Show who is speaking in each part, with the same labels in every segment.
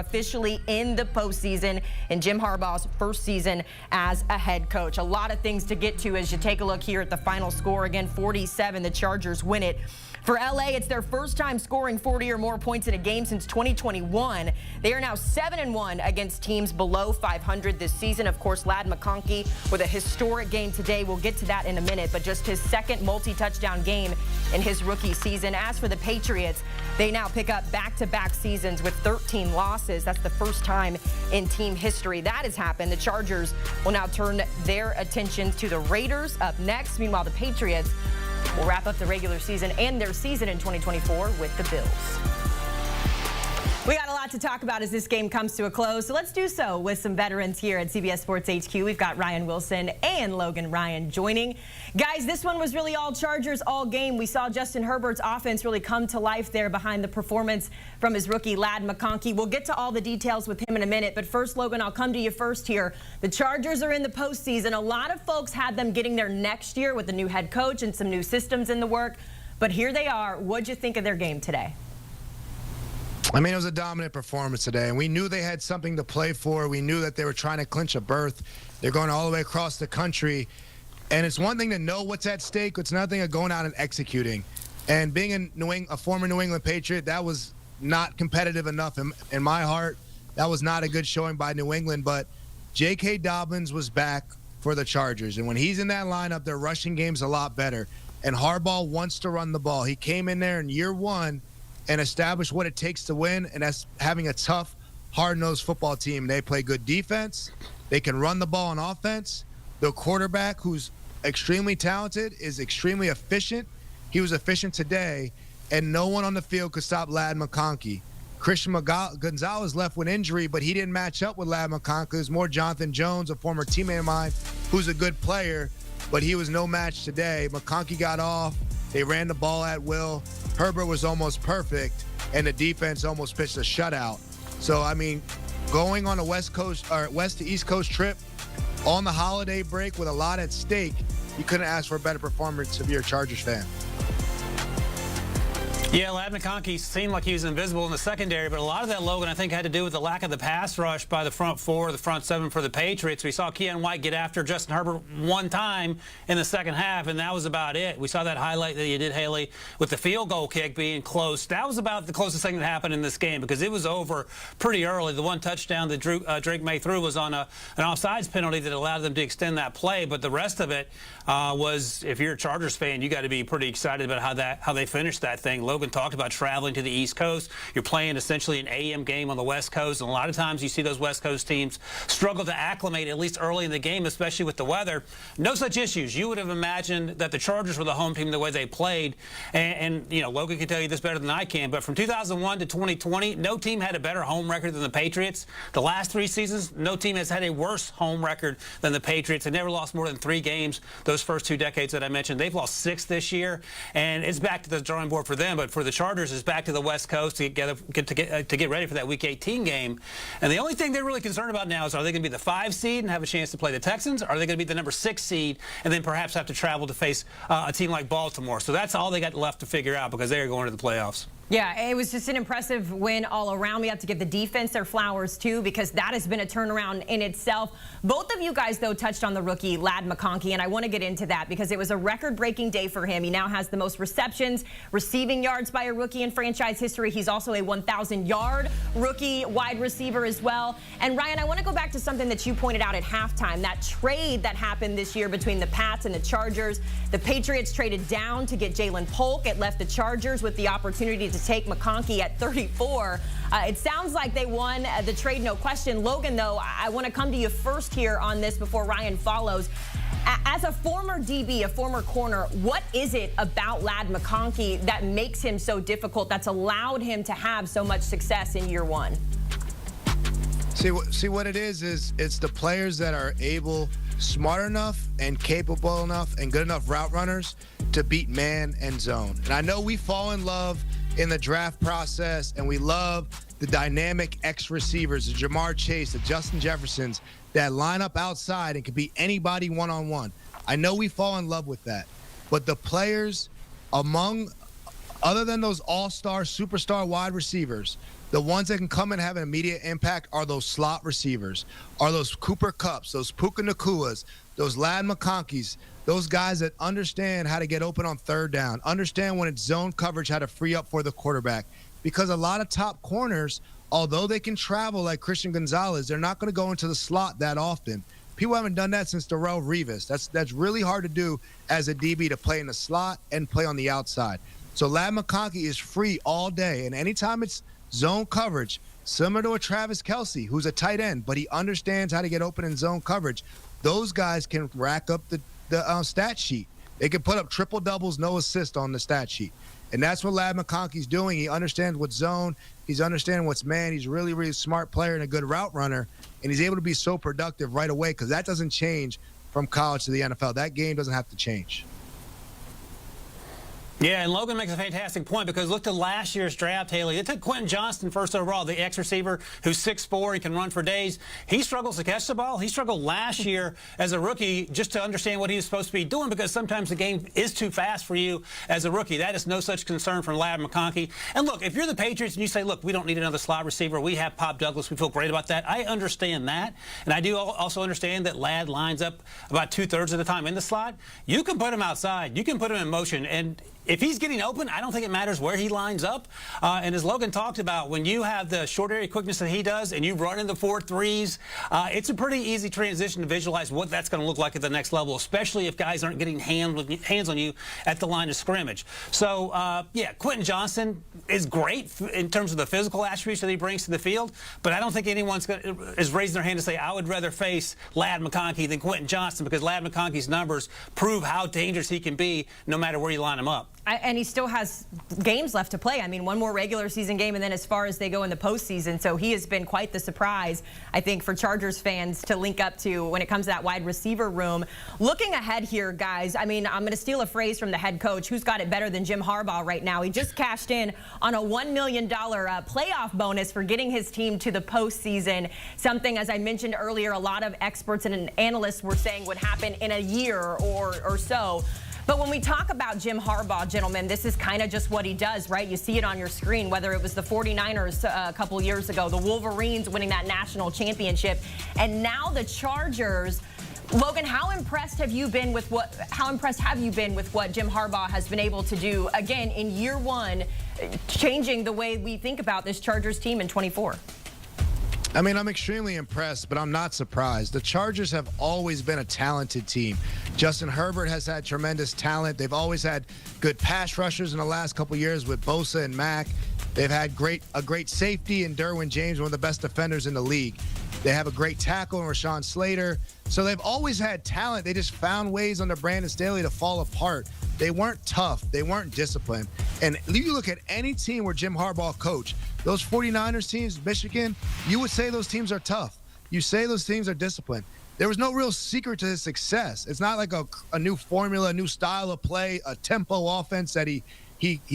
Speaker 1: officially in the postseason in Jim Harbaugh's first season as a head coach. A lot of things to get to as you take a look here at the final score. Again, 47, the Chargers win it. For LA, it's their first time scoring 40 or more points in a game since 2021. They are now 7-1 against teams below 500 this season. Of course, Ladd McConkey with a historic game today. We'll get to that in a minute, but just his second multi-touchdown game in his rookie season. As for the Patriots, they now pick up back-to-back seasons with 13 losses. That's the first time in team history that has happened. The Chargers will now turn their attention to the Raiders up next. Meanwhile, the Patriots will wrap up the regular season and their season in 2024 with the Bills. We got a lot to talk about as this game comes to a close, so let's do so with some veterans here at CBS Sports HQ. We've got Ryan Wilson and Logan Ryan joining. Guys, this one was really all Chargers all game. We saw Justin Herbert's offense really come to life there behind the performance from his rookie Ladd McConkey. We'll get to all the details with him in a minute, but first, Logan, I'll come to you first here. The Chargers are in the postseason. A lot of folks had them getting there next year with the new head coach and some new systems in the work, but here they are. What'd you think of their game today?
Speaker 2: I mean, it was a dominant performance today, and we knew they had something to play for. We knew that they were trying to clinch a berth. They're going all the way across the country, and it's one thing to know what's at stake. It's another thing of going out and executing. And being a former New England Patriot, that was not competitive enough in my heart. That was not a good showing by New England, but J.K. Dobbins was back for the Chargers, and when he's in that lineup, their rushing game's a lot better. And Harbaugh wants to run the ball. He came in there in year one and establish what it takes to win, and that's having a tough, hard-nosed football team. They play good defense. They can run the ball on offense. The quarterback, who's extremely talented, is extremely efficient. He was efficient today, and no one on the field could stop Ladd McConkey. Christian Gonzalez left with injury, but he didn't match up with Ladd McConkey. It was more Jonathan Jones, a former teammate of mine, who's a good player, but he was no match today. McConkey got off. They ran the ball at will. Herbert was almost perfect, and the defense almost pitched a shutout. So, I mean, going on a West to East Coast trip on the holiday break with a lot at stake, you couldn't ask for a better performance if you're a Chargers fan.
Speaker 3: Yeah, Ladd McConkey seemed like he was invisible in the secondary, but a lot of that, Logan, I think had to do with the lack of the pass rush by the front four, the front seven for the Patriots. We saw Keon White get after Justin Herbert one time in the second half, and that was about it. We saw that highlight that you did, Haley, with the field goal kick being close. That was about the closest thing that happened in this game because it was over pretty early. The one touchdown that Drake May threw was on an offsides penalty that allowed them to extend that play, but the rest of it was, if you're a Chargers fan, you got to be pretty excited about how they finished that thing. Logan talked about traveling to the East Coast. You're playing essentially an AM game on the West Coast, and a lot of times you see those West Coast teams struggle to acclimate, at least early in the game, especially with the weather. No such issues. You would have imagined that the Chargers were the home team the way they played, and you know, Logan can tell you this better than I can, but from 2001 to 2020, no team had a better home record than the Patriots. The last 3 seasons, no team has had a worse home record than the Patriots. They never lost more than 3 games those first 2 decades that I mentioned. They've lost 6 this year, and it's back to the drawing board for them, but for the Chargers, is back to the West Coast to get ready for that Week 18 game. And the only thing they're really concerned about now is, are they going to be the 5 seed and have a chance to play the Texans? Or are they going to be the number 6 seed and then perhaps have to travel to face a team like Baltimore? So that's all they got left to figure out because they are going to the playoffs.
Speaker 1: Yeah, it was just an impressive win all around. We have to give the defense their flowers, too, because that has been a turnaround in itself. Both of you guys, though, touched on the rookie, Ladd McConkey, and I want to get into that because it was a record-breaking day for him. He now has the most receptions, receiving yards by a rookie in franchise history. He's also a 1,000-yard rookie wide receiver as well. And, Ryan, I want to go back to something that you pointed out at halftime, that trade that happened this year between the Pats and the Chargers. The Patriots traded down to get Jalen Polk. It left the Chargers with the opportunity to take McConkey at 34. It sounds like they won the trade, no question. Logan, though, I want to come to you first here on this before Ryan follows. As a former DB, a former corner, what is it about Ladd McConkey that makes him so difficult, that's allowed him to have so much success in year one?
Speaker 2: See what it is it's the players that are able, smart enough and capable enough and good enough route runners to beat man and zone. And I know we fall in love in the draft process, and we love the dynamic X receivers, the Jamar Chase, the Justin Jeffersons, that line up outside and can beat anybody one-on-one. I know we fall in love with that. But the players other than those all-star, superstar wide receivers, The ones that can come and have an immediate impact are those slot receivers, are those Cooper Kupps, those Puka Nakuas, those Ladd McConkeys, those guys that understand how to get open on third down, understand when it's zone coverage, how to free up for the quarterback. Because a lot of top corners, although they can travel like Christian Gonzalez, they're not going to go into the slot that often. People haven't done that since Darrelle Revis. That's really hard to do as a DB, to play in the slot and play on the outside. So Ladd McConkey is free all day, and anytime it's zone coverage, similar to a Travis Kelce, who's a tight end, but he understands how to get open in zone coverage, those guys can rack up the stat sheet. They can put up triple doubles, no assist on the stat sheet. And that's what Ladd McConkey's doing. He understands what's zone. He's understanding what's man. He's a really, really smart player and a good route runner. And he's able to be so productive right away, because that doesn't change from college to the NFL. That game doesn't have to change.
Speaker 3: Yeah, and Logan makes a fantastic point, because look to last year's draft, Haley. They took Quentin Johnston first overall, the ex-receiver who's 6'4", he can run for days. He struggles to catch the ball. He struggled last year as a rookie just to understand what he was supposed to be doing, because sometimes the game is too fast for you as a rookie. That is no such concern from Ladd McConkey. And look, if you're the Patriots and you say, look, we don't need another slot receiver, we have Pop Douglas, we feel great about that, I understand that. And I do also understand that Ladd lines up about 2/3 of the time in the slot. You can put him outside. You can put him in motion. And if he's getting open, I don't think it matters where he lines up. And as Logan talked about, when you have the short area quickness that he does and you run into 4-3s, it's a pretty easy transition to visualize what that's going to look like at the next level, especially if guys aren't getting hands on you at the line of scrimmage. So, yeah, Quentin Johnston is great in terms of the physical attributes that he brings to the field, but I don't think anyone's is raising their hand to say, I would rather face Ladd McConkey than Quentin Johnston, because Ladd McConkey's numbers prove how dangerous he can be no matter where you line him up.
Speaker 1: And he still has games left to play. I mean, one more regular season game, and then as far as they go in the postseason. So he has been quite the surprise, I think, for Chargers fans to link up to when it comes to that wide receiver room. Looking ahead here, guys, I mean, I'm going to steal a phrase from the head coach, who's got it better than Jim Harbaugh right now. He just cashed in on a $1 million playoff bonus for getting his team to the postseason. Something, as I mentioned earlier, a lot of experts and analysts were saying would happen in a year or so. But when we talk about Jim Harbaugh, gentlemen, this is kind of just what he does, right? You see it on your screen, whether it was the 49ers a couple years ago, the Wolverines winning that national championship, and now the Chargers. Logan, how impressed have you been with what Jim Harbaugh has been able to do, again, in year one, changing the way we think about this Chargers team in 24?
Speaker 2: I mean, I'm extremely impressed, but I'm not surprised. The Chargers have always been a talented team. Justin Herbert has had tremendous talent. They've always had good pass rushers in the last couple years with Bosa and Mack. They've had a great safety in Derwin James, one of the best defenders in the league. They have a great tackle in Rashawn Slater. So they've always had talent. They just found ways under Brandon Staley to fall apart. They weren't tough. They weren't disciplined. And you look at any team where Jim Harbaugh coached, those 49ers teams, Michigan, you would say those teams are tough. You say those teams are disciplined. There was no real secret to his success. It's not like a new formula, a new style of play, a tempo offense that he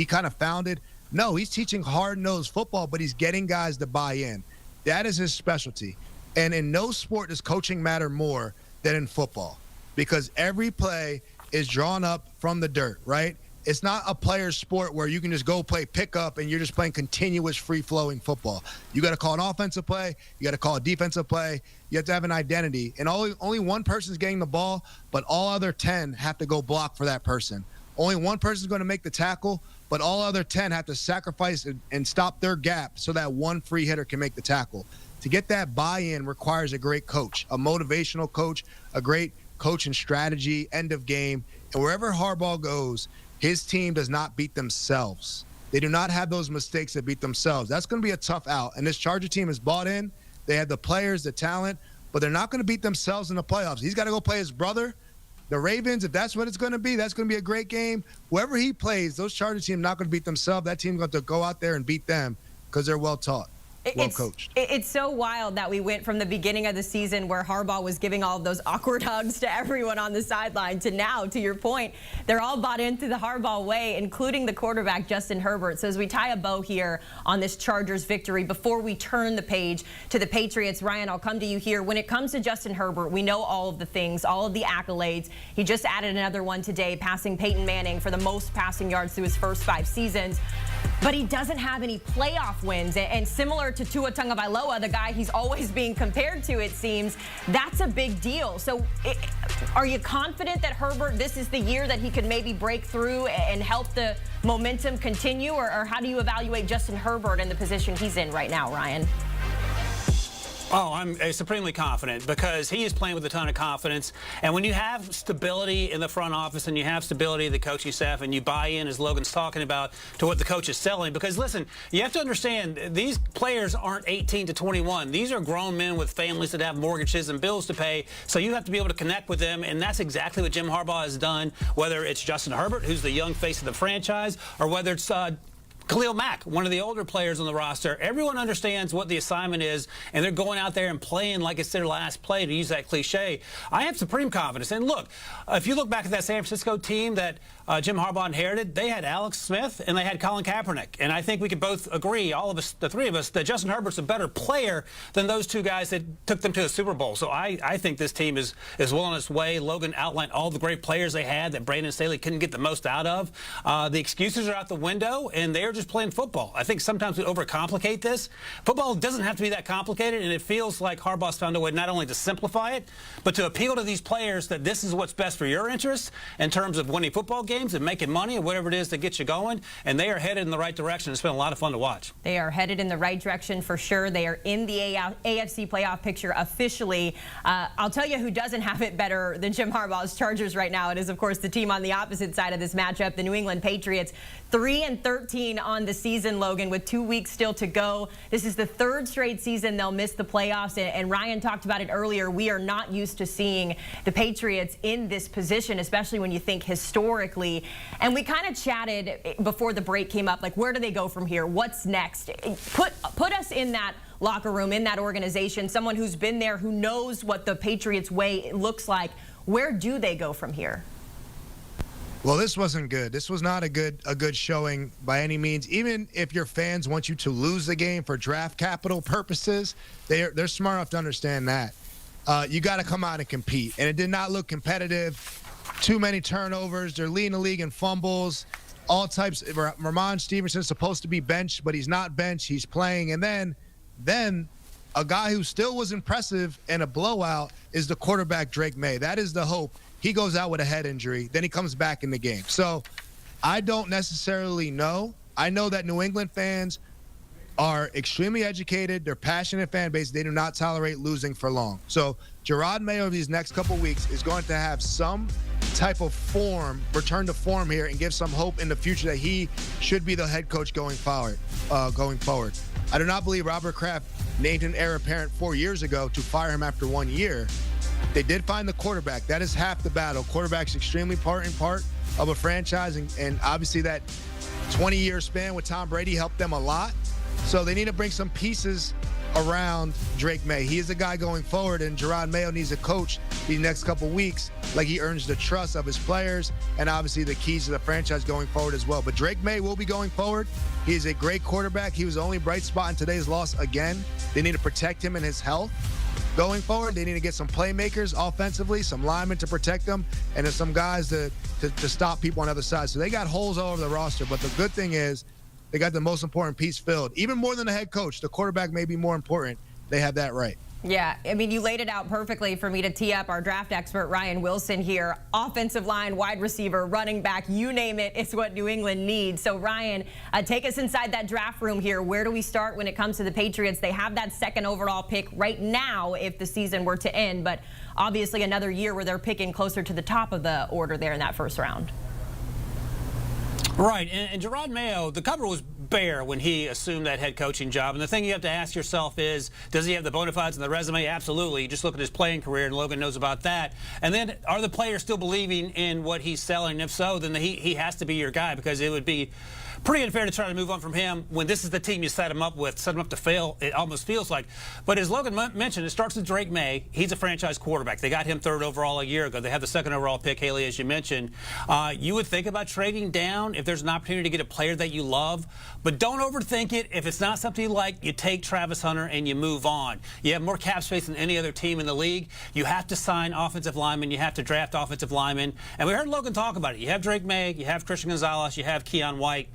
Speaker 2: kind of founded. No, he's teaching hard-nosed football, but he's getting guys to buy in. That is his specialty. And in no sport does coaching matter more than in football, because every play is drawn up from the dirt, right? It's not a player's sport where you can just go play pickup and you're just playing continuous free-flowing football. You got to call an offensive play. You got to call a defensive play. You have to have an identity. And only one person is getting the ball, but all other 10 have to go block for that person. Only one person is going to make the tackle, but all other 10 have to sacrifice and stop their gap so that one free hitter can make the tackle. To get that buy-in requires a great coach, a motivational coach, a great coach in strategy, end of game. And wherever Harbaugh goes, his team does not beat themselves. They do not have those mistakes that beat themselves. That's going to be a tough out. And this Charger team is bought in. They have the players, the talent, but they're not going to beat themselves in the playoffs. He's got to go play his brother. The Ravens, if that's what it's going to be, that's going to be a great game. Whoever he plays, those Charger teams are not going to beat themselves. That team's going to go out there and beat them because they're well taught. Well coached.
Speaker 1: It's so wild that we went from the beginning of the season where Harbaugh was giving all of those awkward hugs to everyone on the sideline to now, to your point, they're all bought into the Harbaugh way, including the quarterback, Justin Herbert. So as we tie a bow here on this Chargers victory, before we turn the page to the Patriots, Ryan, I'll come to you here. When it comes to Justin Herbert, we know all of the things, all of the accolades. He just added another one today, passing Peyton Manning for the most passing yards through his first 5 seasons. but he doesn't have any playoff wins. And similar to Tua Tagovailoa, the guy he's always being compared to, it seems, that's a big deal. So are you confident that Herbert, this is the year that he could maybe break through and help the momentum continue? Or how do you evaluate Justin Herbert and the position he's in right now, Ryan?
Speaker 3: Oh, I'm supremely confident because he is playing with a ton of confidence. And when you have stability in the front office and you have stability in the coaching staff and you buy in, as Logan's talking about, to what the coach is selling, because listen, you have to understand these players aren't 18 to 21. These are grown men with families that have mortgages and bills to pay. So you have to be able to connect with them. And that's exactly what Jim Harbaugh has done, whether it's Justin Herbert, who's the young face of the franchise, or whether it's Khalil Mack, one of the older players on the roster. Everyone understands what the assignment is, and they're going out there and playing like it's their last play, to use that cliche. I have supreme confidence. And look, if you look back at that San Francisco team that Jim Harbaugh inherited, they had Alex Smith and they had Colin Kaepernick. And I think we could both agree, all of us, the three of us, that Justin Herbert's a better player than those two guys that took them to the Super Bowl. So I think this team is well on its way. Logan outlined all the great players they had that Brandon Staley couldn't get the most out of. The excuses are out the window, and they're just playing football. I think sometimes we overcomplicate this. Football doesn't have to be that complicated, and it feels like Harbaugh's found a way not only to simplify it, but to appeal to these players that this is what's best for your interests in terms of winning football games and making money or whatever it is that gets you going. And they are headed in the right direction. It's been a lot of fun to watch.
Speaker 1: They are headed in the right direction for sure. They are in the AFC playoff picture officially. I'll tell you who doesn't have it better than Jim Harbaugh's Chargers right now. It is, of course, the team on the opposite side of this matchup, the New England Patriots. 3-13 on the season, Logan, with 2 weeks still to go. This is the third straight season they'll miss the playoffs, and Ryan talked about it earlier. We are not used to seeing the Patriots in this position, especially when you think historically. And we kind of chatted before the break came up, like, where do they go from here? What's next? Put us in that locker room, in that organization, someone who's been there, who knows what the Patriots way looks like. Where do they go from here?
Speaker 2: Well, this wasn't good. This was not a good showing by any means. Even if your fans want you to lose the game for draft capital purposes, they're smart enough to understand that. You got to come out and compete. And it did not look competitive. Too many turnovers. They're leading the league in fumbles. All types. Ramon Stevenson's supposed to be benched, but he's not benched. He's playing. And then a guy who still was impressive in a blowout is the quarterback, Drake May. That is the hope. He goes out with a head injury. Then he comes back in the game. So I don't necessarily know. I know that New England fans are extremely educated. They're passionate fan base. They do not tolerate losing for long. So Gerard Mayo these next couple weeks is going to have some type of return to form here and give some hope in the future that he should be the head coach going forward. I do not believe Robert Kraft named an heir apparent 4 years ago to fire him after 1 year. They did find the quarterback. That is half the battle. Quarterback's extremely important part of a franchise, and obviously that 20-year span with Tom Brady helped them a lot. So they need to bring some pieces around Drake May. He is the guy going forward, and Gerard Mayo needs a coach these next couple weeks, like he earns the trust of his players and obviously the keys to the franchise going forward as well. But Drake May will be going forward. He is a great quarterback. He was the only bright spot in today's loss again. They need to protect him and his health. Going forward, they need to get some playmakers offensively, some linemen to protect them, and then some guys to stop people on the other side. So they got holes all over the roster, but the good thing is they got the most important piece filled. Even more than the head coach, the quarterback may be more important. They have that right.
Speaker 1: Yeah, I mean, you laid it out perfectly for me to tee up our draft expert, Ryan Wilson, here. Offensive line, wide receiver, running back, you name it, it's what New England needs. So, Ryan, take us inside that draft room here. Where do we start when it comes to the Patriots? They have that second overall pick right now if the season were to end, but obviously another year where they're picking closer to the top of the order there in that first round.
Speaker 3: Right, and Gerard Mayo, the cover was bare when he assumed that head coaching job. And the thing you have to ask yourself is, does he have the bona fides and the resume? Absolutely. You just look at his playing career, and Logan knows about that. And then, are the players still believing in what he's selling? And if so, then he has to be your guy, because it would be pretty unfair to try to move on from him when this is the team you set him up with, set him up to fail, it almost feels like. But as Logan mentioned, it starts with Drake May. He's a franchise quarterback. They got him third overall a year ago. They have the second overall pick, Haley, as you mentioned. You would think about trading down if there's an opportunity to get a player that you love, but don't overthink it. If it's not something you like, you take Travis Hunter and you move on. You have more cap space than any other team in the league. You have to sign offensive linemen. You have to draft offensive linemen. And we heard Logan talk about it. You have Drake May, you have Christian Gonzalez, you have Keon White.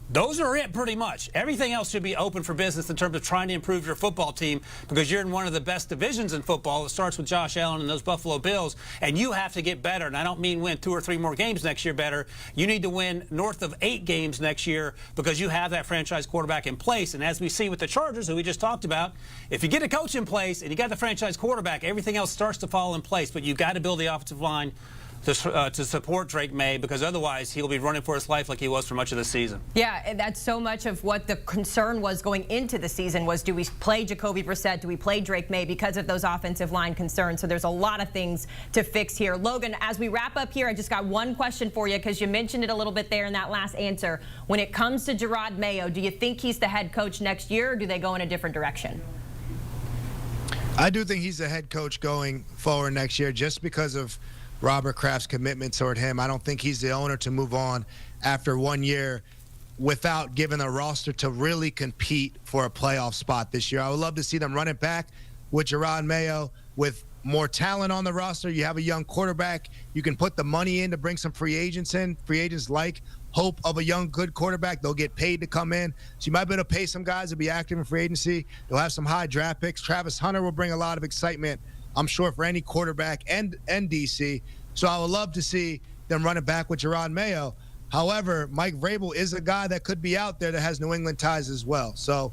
Speaker 3: Those are it pretty much. Everything else should be open for business in terms of trying to improve your football team, because you're in one of the best divisions in football. It starts with Josh Allen and those Buffalo Bills, and you have to get better. And I don't mean win 2 or 3 more games next year better. You need to win north of 8 games next year because you have that franchise quarterback in place. And as we see with the Chargers, who we just talked about, if you get a coach in place and you got the franchise quarterback, everything else starts to fall in place. But you've got to build the offensive line to support Drake May, because otherwise he'll be running for his life like he was for much of the season.
Speaker 1: Yeah, and that's so much of what the concern was going into the season was, do we play Jacoby Brissett? Do we play Drake May because of those offensive line concerns? So there's a lot of things to fix here. Logan, as we wrap up here, I just got one question for you, because you mentioned it a little bit there in that last answer. When it comes to Gerard Mayo, do you think he's the head coach next year, or do they go in a different direction?
Speaker 2: I do think he's the head coach going forward next year, just because of Robert Kraft's commitment toward him. I don't think he's the owner to move on after 1 year without giving a roster to really compete for a playoff spot this year. I would love to see them run it back with Gerard Mayo, with more talent on the roster. You have a young quarterback. You can put the money in to bring some free agents in. Free agents like hope of a young, good quarterback. They'll get paid to come in. So you might be able to pay some guys to be active in free agency. They'll have some high draft picks. Travis Hunter will bring a lot of excitement, I'm sure, for any quarterback and DC. So I would love to see them run it back with Gerard Mayo. However, Mike Vrabel is a guy that could be out there that has New England ties as well. So,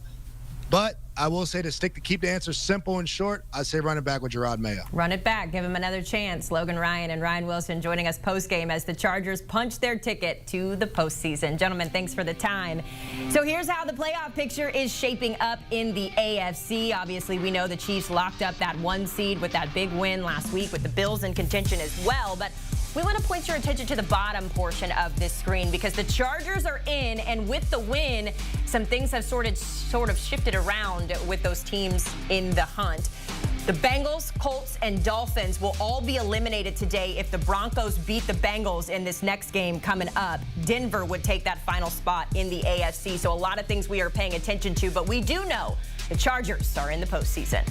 Speaker 2: but I will say, to keep the answer simple and short, I say run it back with Gerard Mayo.
Speaker 1: Run it back. Give him another chance. Logan Ryan and Ryan Wilson joining us post-game as the Chargers punch their ticket to the postseason. Gentlemen, thanks for the time. So here's how the playoff picture is shaping up in the AFC. Obviously, we know the Chiefs locked up that 1 seed with that big win last week, with the Bills in contention as well. But we want to point your attention to the bottom portion of this screen, because the Chargers are in, and with the win, some things have sort of shifted around with those teams in the hunt. The Bengals, Colts, and Dolphins will all be eliminated today if the Broncos beat the Bengals in this next game coming up. Denver would take that final spot in the AFC. So a lot of things we are paying attention to, but we do know the Chargers are in the postseason.